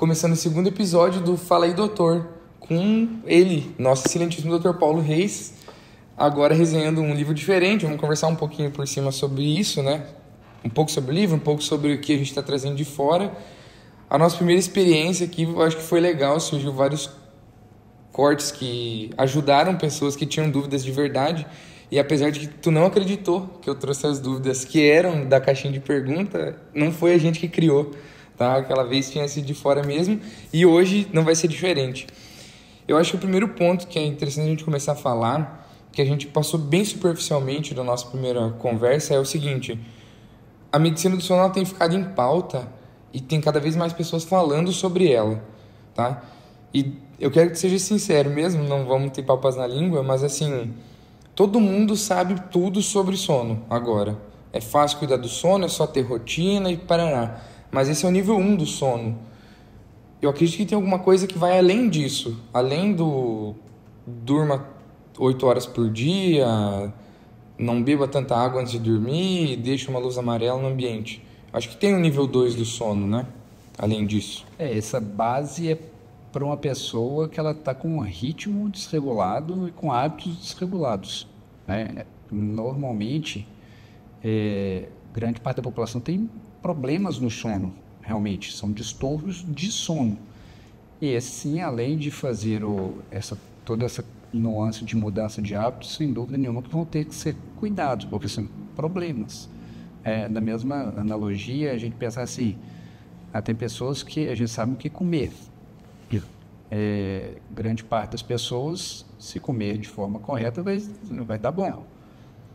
começando o segundo episódio do Fala aí Doutor, com ele, nosso excelentíssimo Dr. Paulo Reis, agora resenhando um livro diferente. Vamos conversar um pouquinho por cima sobre isso, né? Um pouco sobre o livro, um pouco sobre o que a gente está trazendo de fora. A nossa primeira experiência aqui, eu acho que foi legal, surgiu vários cortes que ajudaram pessoas que tinham dúvidas de verdade. E apesar de que tu não acreditou que eu trouxe as dúvidas que eram da caixinha de pergunta, não foi a gente que criou, tá? Aquela vez tinha sido de fora mesmo e hoje não vai ser diferente. Eu acho que o primeiro ponto que é interessante a gente começar a falar, que a gente passou bem superficialmente na nossa primeira conversa, é o seguinte: a medicina do sono ela tem ficado em pauta e tem cada vez mais pessoas falando sobre ela, tá? E eu quero que seja sincero mesmo, não vamos ter papas na língua, mas assim, todo mundo sabe tudo sobre sono agora. É fácil cuidar do sono, é só ter rotina e parará. Mas esse é o nível 1 do sono. Eu acredito que tem alguma coisa que vai além disso. Além do durma 8 horas por dia, não beba tanta água antes de dormir, deixa uma luz amarela no ambiente. Acho que tem o nível 2 do sono, né? Além disso. Essa base é para uma pessoa que ela está com um ritmo desregulado e com hábitos desregulados, né? Normalmente, grande parte da população tem problemas no sono, realmente, são distúrbios de sono. E esse sim, além de fazer toda essa nuance de mudança de hábitos, sem dúvida nenhuma que vão ter que ser cuidados, porque são problemas. Da mesma analogia, a gente pensa assim, tem pessoas que a gente sabe o que comer. Grande parte das pessoas, se comer de forma correta, vai dar bom.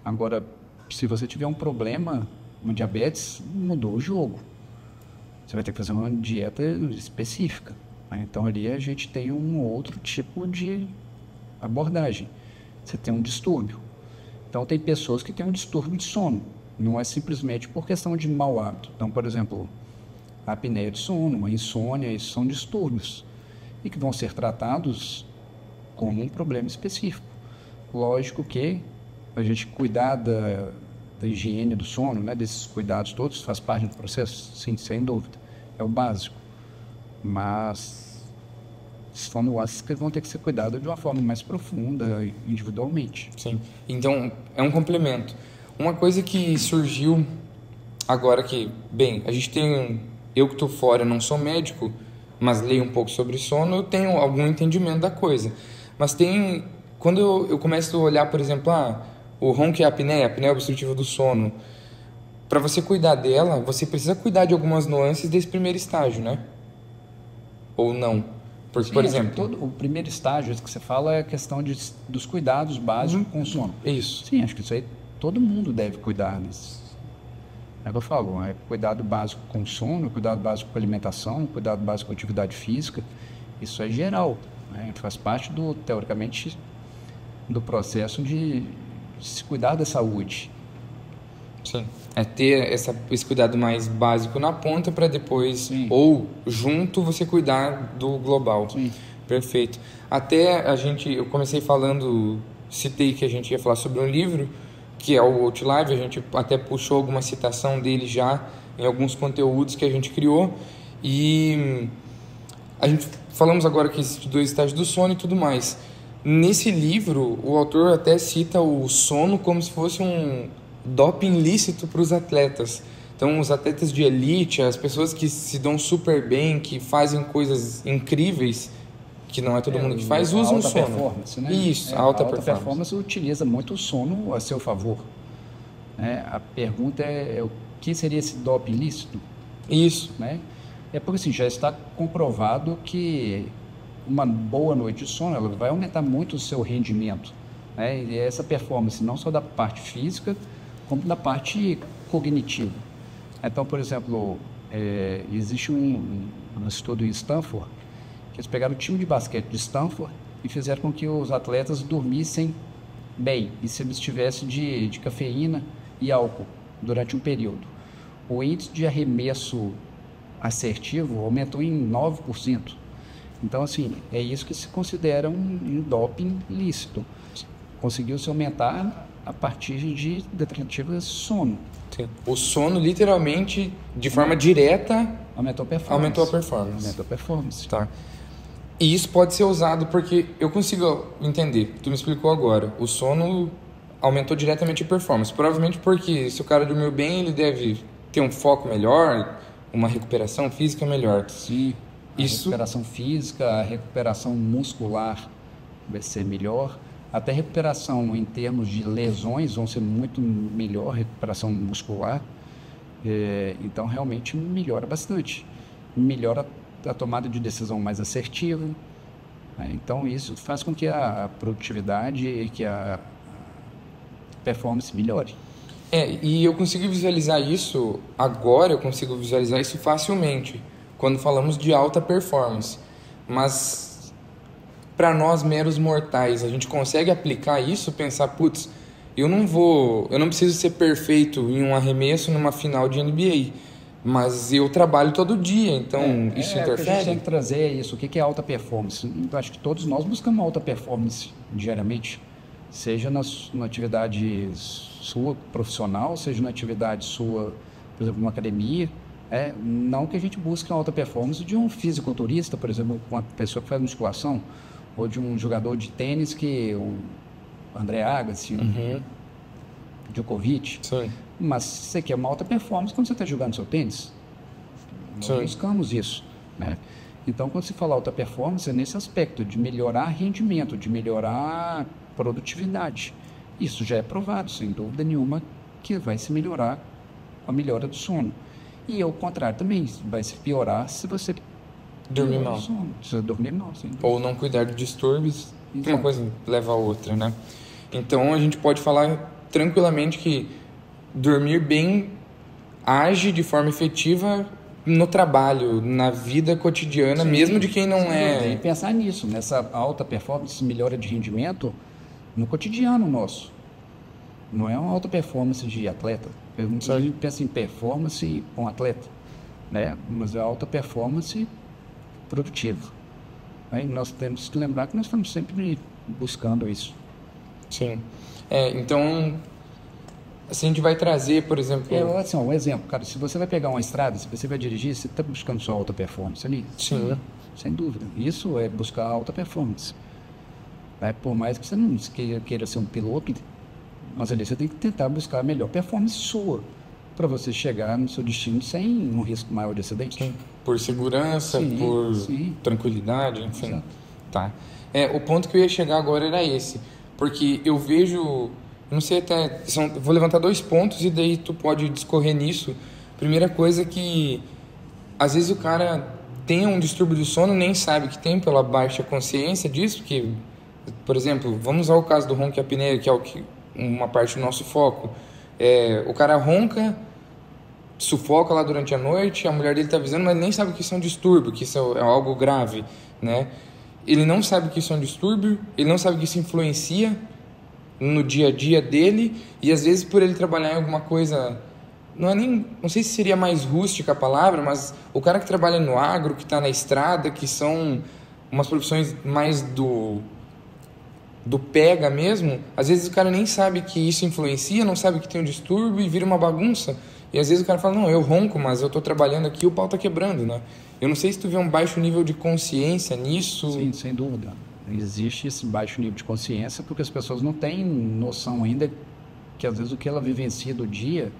Agora, se você tiver um problema, uma diabetes, mudou o jogo. Você vai ter que fazer uma dieta específica, né? Então, ali a gente tem um outro tipo de abordagem. Você tem um distúrbio. Então, tem pessoas que têm um distúrbio de sono. Não é simplesmente por questão de mau hábito. Então, por exemplo, a apneia de sono, a insônia, isso são distúrbios e que vão ser tratados como um problema específico. Lógico que a gente cuidar da higiene do sono, né, desses cuidados todos, faz parte do processo, sim, sem dúvida, é o básico. Mas são nuances que vão ter que ser cuidadas de uma forma mais profunda, individualmente. Sim, então é um complemento. Uma coisa que surgiu agora que, bem, a gente tem, eu que estou fora, não sou médico, mas leio um pouco sobre sono, eu tenho algum entendimento da coisa. Mas quando eu começo a olhar, por exemplo, o ronco e a apneia obstrutiva do sono, para você cuidar dela, você precisa cuidar de algumas nuances desse primeiro estágio, né? Ou não? Porque, por exemplo... O primeiro estágio que você fala é a questão dos cuidados básicos com o sono. Isso. Sim, acho que isso aí todo mundo deve cuidar disso. É o que eu falo, cuidado básico com sono, cuidado básico com alimentação, cuidado básico com atividade física, isso é geral, né? Faz parte, teoricamente, do processo de se cuidar da saúde. Sim, ter esse cuidado mais básico na ponta para depois, sim, ou junto, você cuidar do global. Sim. Perfeito. Eu comecei falando, citei que a gente ia falar sobre um livro, que é o Outlive, a gente até puxou alguma citação dele já em alguns conteúdos que a gente criou, e a gente falamos agora que existem 2 estágios do sono e tudo mais. Nesse livro, o autor até cita o sono como se fosse um doping lícito para os atletas. Então, os atletas de elite, as pessoas que se dão super bem, que fazem coisas incríveis, que não é todo mundo que faz, usam o sono. Alta performance, né? Isso, a alta performance utiliza muito o sono a seu favor. A pergunta é o que seria esse doping ilícito? Isso. Né? É porque assim, já está comprovado que uma boa noite de sono ela vai aumentar muito o seu rendimento, né? E essa performance não só da parte física, como da parte cognitiva. Então, por exemplo, existe um estudo em Stanford, que eles pegaram o time de basquete de Stanford e fizeram com que os atletas dormissem bem e se abstivessem de cafeína e álcool durante um período. O índice de arremesso assertivo aumentou em 9%. Então, assim, é isso que se considera um doping lícito. Conseguiu-se aumentar a partir de alternativas sono. Sim. O sono, literalmente, de forma direta, Aumentou a performance. Aumentou a performance. Aumentou a performance. Tá. E isso pode ser usado porque eu consigo entender. Tu me explicou agora. O sono aumentou diretamente a performance. Provavelmente porque se o cara dormiu bem, ele deve ter um foco melhor, uma recuperação física melhor. Sim. A recuperação física, a recuperação muscular vai ser melhor. Até recuperação em termos de lesões vão ser muito melhor, recuperação muscular. Então, realmente melhora bastante. Melhora a tomada de decisão mais assertiva. Então, isso faz com que a produtividade e que a performance melhore. E eu consigo visualizar isso agora, eu consigo visualizar isso facilmente, quando falamos de alta performance. Mas, para nós meros mortais, a gente consegue aplicar isso, pensar, putz, eu não preciso ser perfeito em um arremesso numa final de NBA, mas eu trabalho todo dia, então isso interfere? O que a gente tem que trazer é isso. O que é alta performance? Eu acho que todos nós buscamos alta performance diariamente, seja na atividade sua profissional, seja na atividade sua, por exemplo, numa academia. Não que a gente busque uma alta performance de um fisiculturista, por exemplo, uma pessoa que faz musculação, ou de um jogador de tênis que o André Agassi, Djokovic. Sim. Mas você quer uma alta performance quando você está jogando seu tênis. Nós buscamos isso, né? Então, quando se fala alta performance, é nesse aspecto de melhorar rendimento, de melhorar produtividade. Isso já é provado, sem dúvida nenhuma, que vai se melhorar a melhora do sono. E ao contrário também, vai se piorar se você dormir mal. Se você dormir mal, sim. Ou não cuidar de distúrbios. Exato. Uma coisa leva a outra, né? Então, a gente pode falar tranquilamente que dormir bem age de forma efetiva no trabalho, na vida cotidiana, sim, mesmo de quem não é... E pensar nisso, nessa alta performance, melhora de rendimento no cotidiano nosso. Não é uma alta performance de atleta. A gente pensa em performance com atleta, né? Mas é alta performance produtiva. Aí nós temos que lembrar que nós estamos sempre buscando isso. Sim. Então, assim, a gente vai trazer, por exemplo... Assim, um exemplo, cara, se você vai pegar uma estrada, se você vai dirigir, você está buscando sua alta performance ali? Sim. Sem dúvida. Isso é buscar alta performance. Por mais que você não queira ser um piloto, mas ali você tem que tentar buscar a melhor performance sua, para você chegar no seu destino sem um risco maior de acidente. Sim. Por segurança, por tranquilidade, enfim. Exato. Tá. O ponto que eu ia chegar agora era esse, porque eu vejo... Não sei até... Vou levantar 2 pontos e daí tu pode discorrer nisso. Primeira coisa que... Às vezes o cara tem um distúrbio do sono, nem sabe que tem pela baixa consciência disso, porque... Por exemplo, vamos ao caso do ronco e apneia, que é uma parte do nosso foco. O cara ronca, sufoca lá durante a noite, a mulher dele está avisando, mas nem sabe que isso é um distúrbio, que isso é algo grave, né? Ele não sabe que isso é um distúrbio, ele não sabe que isso influencia no dia a dia dele, e às vezes por ele trabalhar em alguma coisa, não sei se seria mais rústica a palavra, mas o cara que trabalha no agro, que está na estrada, que são umas profissões mais do pega mesmo, às vezes o cara nem sabe que isso influencia, não sabe que tem um distúrbio e vira uma bagunça. E às vezes o cara fala, não, eu ronco, mas eu estou trabalhando aqui e o pau está quebrando, né? Eu não sei se tu vê um baixo nível de consciência nisso. Sim, sem dúvida. Existe esse baixo nível de consciência porque as pessoas não têm noção ainda que às vezes o que ela vivencia do dia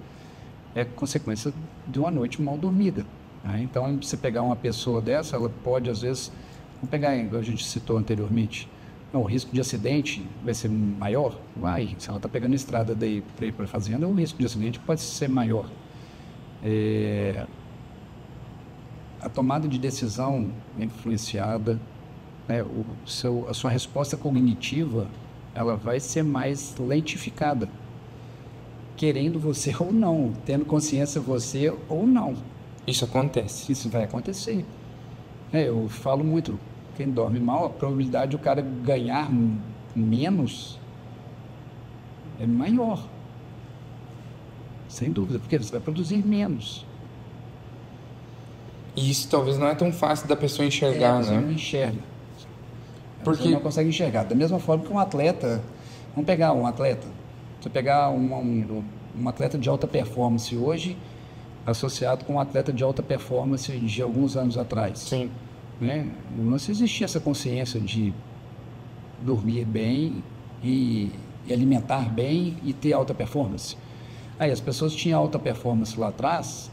é consequência de uma noite mal dormida. Né? Então, você pegar uma pessoa dessa, ela pode às vezes... Vamos pegar, igual a gente citou anteriormente, o risco de acidente vai ser maior? Vai. Se ela está pegando estrada daí para ir para a fazenda, o risco de acidente pode ser maior. A tomada de decisão é influenciada, né? A sua resposta cognitiva ela vai ser mais lentificada, querendo você ou não, tendo consciência você ou não. Isso acontece. Isso vai acontecer. Eu falo muito, quem dorme mal, a probabilidade de o cara ganhar menos é maior. Sem dúvida, porque você vai produzir menos. E isso talvez não é tão fácil da pessoa enxergar, você né? não enxerga. Porque Você não consegue enxergar. Da mesma forma que um atleta... Vamos pegar um atleta. Você pegar um atleta de alta performance hoje associado com um atleta de alta performance de alguns anos atrás. Sim. Né? Não se existia essa consciência de dormir bem e alimentar bem e ter alta performance. Aí as pessoas tinham alta performance lá atrás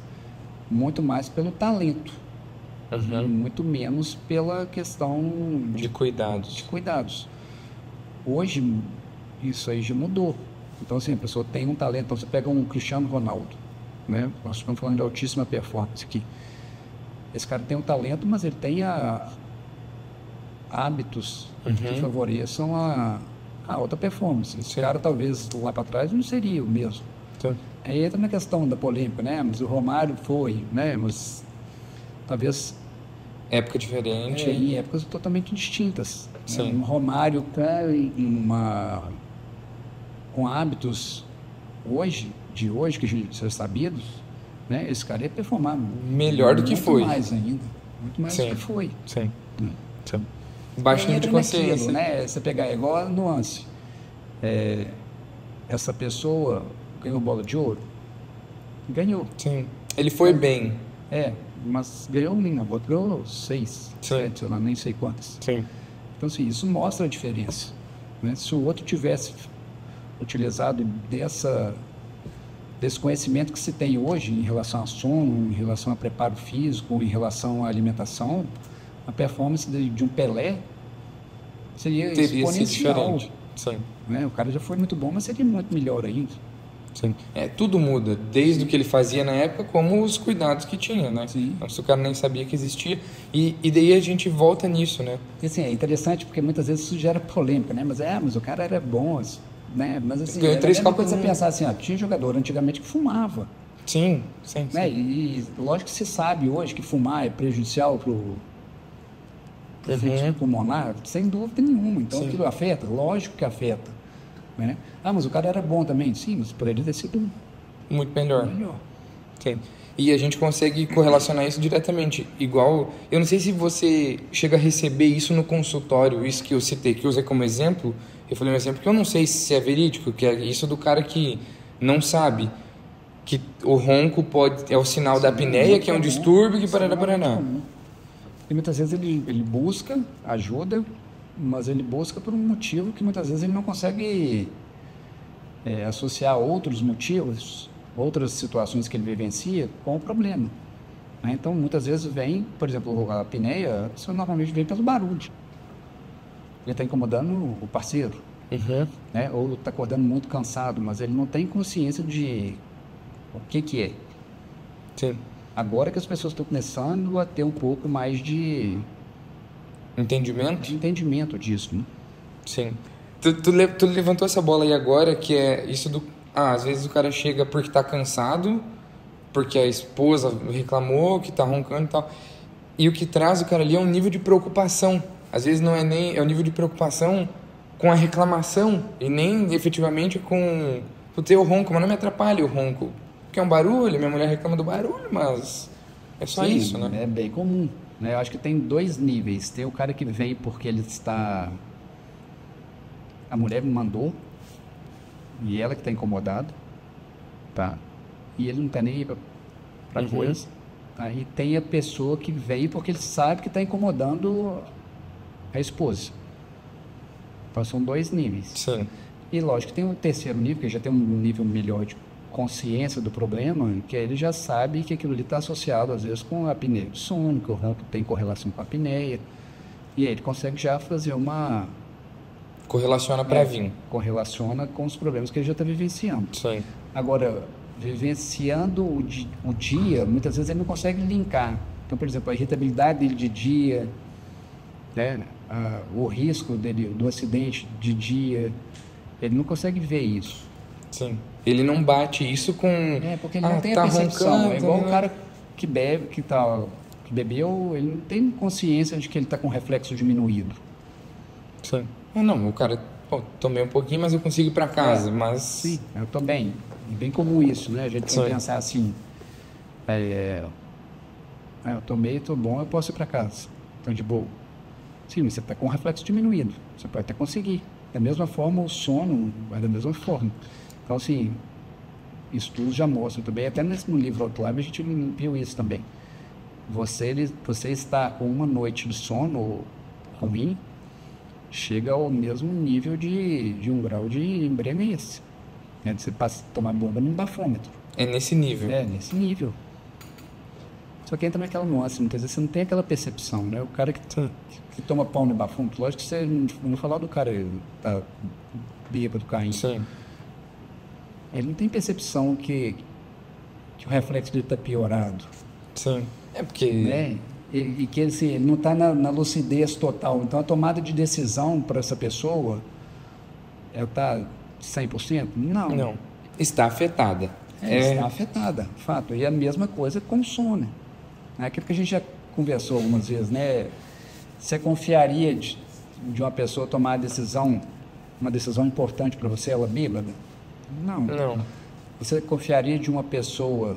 muito mais pelo talento, muito menos pela questão De cuidados. cuidados. Hoje, isso aí já mudou. Então, assim, a pessoa tem um talento. Então, você pega um Cristiano Ronaldo, né? Nós estamos falando de altíssima performance aqui. Esse cara tem um talento, mas ele tem hábitos que favoreçam a alta performance. Esse cara, talvez, lá para trás, não seria o mesmo. Sim. Aí entra na questão da polêmica, né? Mas o Romário foi, né? Mas talvez Época diferente. em épocas totalmente distintas. Sim. Um Romário com hábitos de hoje, que são sabidos, né? Esse cara ia performar Melhor do que foi. Muito mais ainda. Muito mais do que foi. Sim. Né? Sim. Baixo nível de Entra consciência. naquilo, né? Você pegar igual a nuance. Essa pessoa ganhou bola de ouro? Ganhou. Sim. Ele foi bem. Mas ganhou nem na outra, ganhou 6, Sim. 7, sei lá, nem sei quantas. Sim. Então, assim, isso mostra a diferença. Né? Se o outro tivesse utilizado desse conhecimento que se tem hoje em relação a sono, em relação a preparo físico, em relação à alimentação, a performance de um Pelé seria Teria sido exponencial. diferente. Sim. Né? O cara já foi muito bom, mas seria muito melhor ainda. Sim. Tudo muda, desde o que ele fazia na época, como os cuidados que tinha, né? Sim. Então, se o cara nem sabia que existia, e daí a gente volta nisso, né? E, assim, é interessante porque muitas vezes isso gera polêmica, né? Mas o cara era bom, né? Mas assim, Ganhou era a 3 mesma Copas coisa do você Mundo. pensar assim, tinha jogador antigamente que fumava, Sim, sim, né? sim. E lógico que se sabe hoje que fumar é prejudicial para o fluxo pulmonar, sem dúvida nenhuma. Então Sim. aquilo afeta? Lógico que afeta. Né? Mas o cara era bom também? Sim, mas poderia ter sido Muito melhor. melhor. Sim. E a gente consegue correlacionar isso diretamente. Igual, eu não sei se você chega a receber isso no consultório, isso que eu citei, que eu usei como exemplo. Eu falei um exemplo que eu não sei se é verídico, que é isso do cara que não sabe que o ronco é o sinal da apneia, que é um distúrbio, que parará. E muitas vezes ele busca ajuda, mas ele busca por um motivo que muitas vezes ele não consegue associar outros motivos, outras situações que ele vivencia com o problema. Né? Então, muitas vezes vem, por exemplo, a apneia, isso normalmente vem pelo barulho. Ele está incomodando o parceiro, né? Ou está acordando muito cansado, mas ele não tem consciência de o que é. Sim. Agora que as pessoas estão começando a ter um pouco mais de Entendimento? entendimento disso, né? Sim. Tu levantou essa bola aí agora, que é isso do... às vezes o cara chega porque tá cansado, porque a esposa reclamou, que tá roncando e tal. E o que traz o cara ali é um nível de preocupação. Às vezes não é nem... é o nível de preocupação com a reclamação e nem efetivamente com o teu ronco. Mas não me atrapalha o ronco. Porque é um barulho, minha mulher reclama do barulho, mas é só Sim, isso, né? É bem comum. Né? Eu acho que tem 2 níveis. Tem o cara que vem porque ele está... A mulher me mandou e ela que está incomodada, tá? E ele não está nem aí para coisa. Aí tem a pessoa que vem porque ele sabe que está incomodando a esposa. Então são 2 níveis. Sim. E lógico que tem um terceiro nível, que já tem um nível melhor de consciência do problema, que ele já sabe que aquilo ali está associado às vezes com a apneia do sono, que o ronco tem correlação com a apneia, e aí ele consegue já fazer uma... Correlaciona para vir. correlaciona com os problemas que ele já está vivenciando. Sim. Agora, vivenciando o dia, muitas vezes ele não consegue linkar. Então, por exemplo, a irritabilidade dele de dia, né? O risco dele do acidente de dia, ele não consegue ver isso. Sim. Ele não bate isso com... Porque ele não tem a percepção. roncando, É igual né? o cara que bebe, que bebeu, ele não tem consciência de que ele está com reflexo diminuído. Sim. Não, o cara, tomei um pouquinho, mas eu consigo ir para casa, mas... Sim, eu estou bem. É bem comum isso, né? A gente tem que pensar assim, eu tomei, estou bom, eu posso ir para casa. Então, de boa. Sim, mas você está com o reflexo diminuído. Você pode até conseguir. Da mesma forma, o sono vai da mesma forma. Então, assim, Estudos já mostram também, até no livro Autolab a gente viu isso também. Você está com uma noite de sono ruim, chega ao mesmo nível de um grau de embriaguez. Né? Você tomar bomba num bafômetro. É nesse nível. É, nesse nível. Só que entra naquela nuance, muitas vezes você não tem aquela percepção, né? O cara que toma pau no bafômetro, lógico que você não falar do cara que tá bêbado, caindo. Sim. Ele não tem percepção que o reflexo dele está piorado. Sim. É porque... Né? E que ele não está na lucidez total. Então, a tomada de decisão para essa pessoa está 100%? Não. Não. Está afetada. Está afetada, fato. E a mesma coisa com o sono. É aquilo que a gente já conversou algumas vezes, né? Você confiaria de uma pessoa tomar a decisão, uma decisão importante para você, ela bêbada? Não. Não. Você confiaria de uma pessoa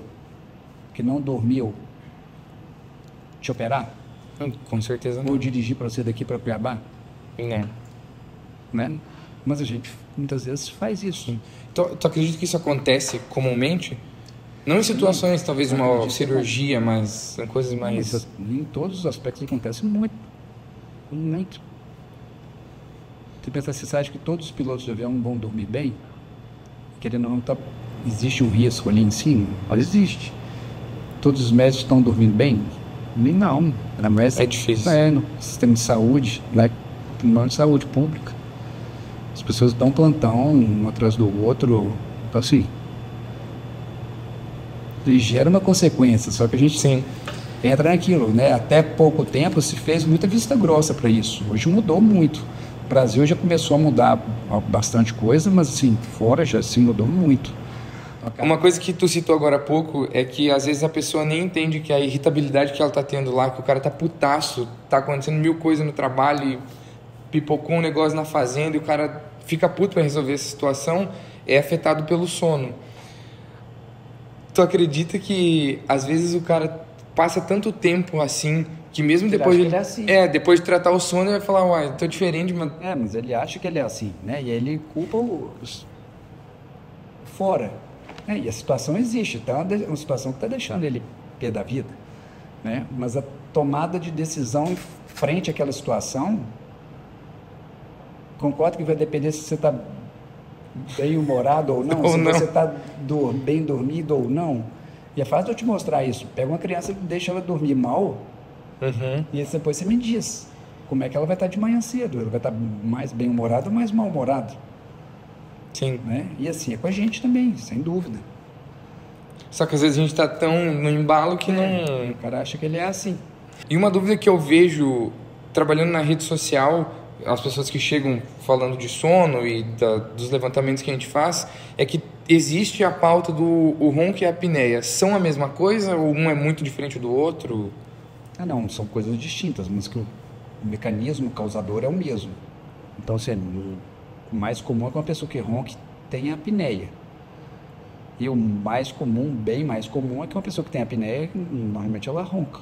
que não dormiu te operar? Com certeza não. Ou dirigir para você daqui para Cuiabá? Não. Né? Mas a gente muitas vezes faz isso. Tu acredita que isso acontece comumente? Não em situações, talvez, de uma cirurgia, mas em coisas mais... Em todos os aspectos acontece muito. Muito. Você acha que todos os pilotos de avião vão dormir bem? Querendo ou não, existe um risco ali em cima? Mas existe. Todos os médicos estão dormindo bem? Não. É difícil. No sistema de saúde, né? No de saúde pública. As pessoas dão plantão um atrás do outro. Então, assim... E gera uma consequência, só que a gente entra naquilo, né? Até pouco tempo se fez muita vista grossa para isso. Hoje mudou muito. O Brasil já começou a mudar bastante coisa, mas assim, fora já se mudou muito. Uma coisa que tu citou agora há pouco é que às vezes a pessoa nem entende que a irritabilidade que ela tá tendo lá, que o cara tá putaço, tá acontecendo 1000 coisas no trabalho e pipocou um negócio na fazenda e o cara fica puto para resolver essa situação, é afetado pelo sono. Tu acredita que às vezes o cara passa tanto tempo assim que mesmo depois ele é assim. Depois de tratar o sono ele vai falar, uai, tô diferente, mas... mas ele acha que ele é assim, né? E ele culpa os fora. E a situação existe, tá? Uma situação que está deixando ele pé da vida, né? Mas a tomada de decisão em frente àquela situação, concordo que vai depender se você está bem-humorado ou não, se você está bem dormido ou não. E é fácil eu te mostrar isso. Pega uma criança e deixa ela dormir mal, e depois você me diz como é que ela vai estar de manhã cedo. Ela vai estar mais bem-humorada ou mais mal-humorada. Sim. Né? E assim é com a gente também, sem dúvida. Só que às vezes a gente está tão no embalo que não... O cara acha que ele é assim. E uma dúvida que eu vejo trabalhando na rede social, as pessoas que chegam falando de sono e dos levantamentos que a gente faz, é que existe a pauta do ronco e a apneia. São a mesma coisa ou um é muito diferente do outro? Não, são coisas distintas, mas que o mecanismo causador é o mesmo. Então, assim, o mais comum é que uma pessoa que ronque tenha apneia. E o mais comum, bem mais comum, é que uma pessoa que tem apneia, normalmente ela ronca.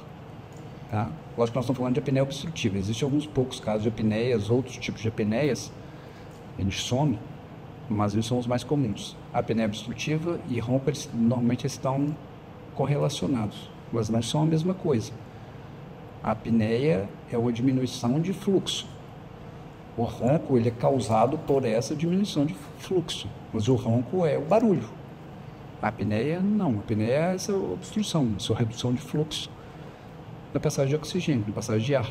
Tá? Lógico que nós estamos falando de apneia obstrutiva. Existem alguns poucos casos de apneias, outros tipos de apneias, a gente some, mas eles são os mais comuns. A apneia obstrutiva e ronco, normalmente estão correlacionados, mas não são a mesma coisa. A apneia é uma diminuição de fluxo. O ronco ele é causado por essa diminuição de fluxo, mas o ronco é o barulho. A apneia não, a apneia é essa obstrução, essa redução de fluxo da passagem de oxigênio, da passagem de ar.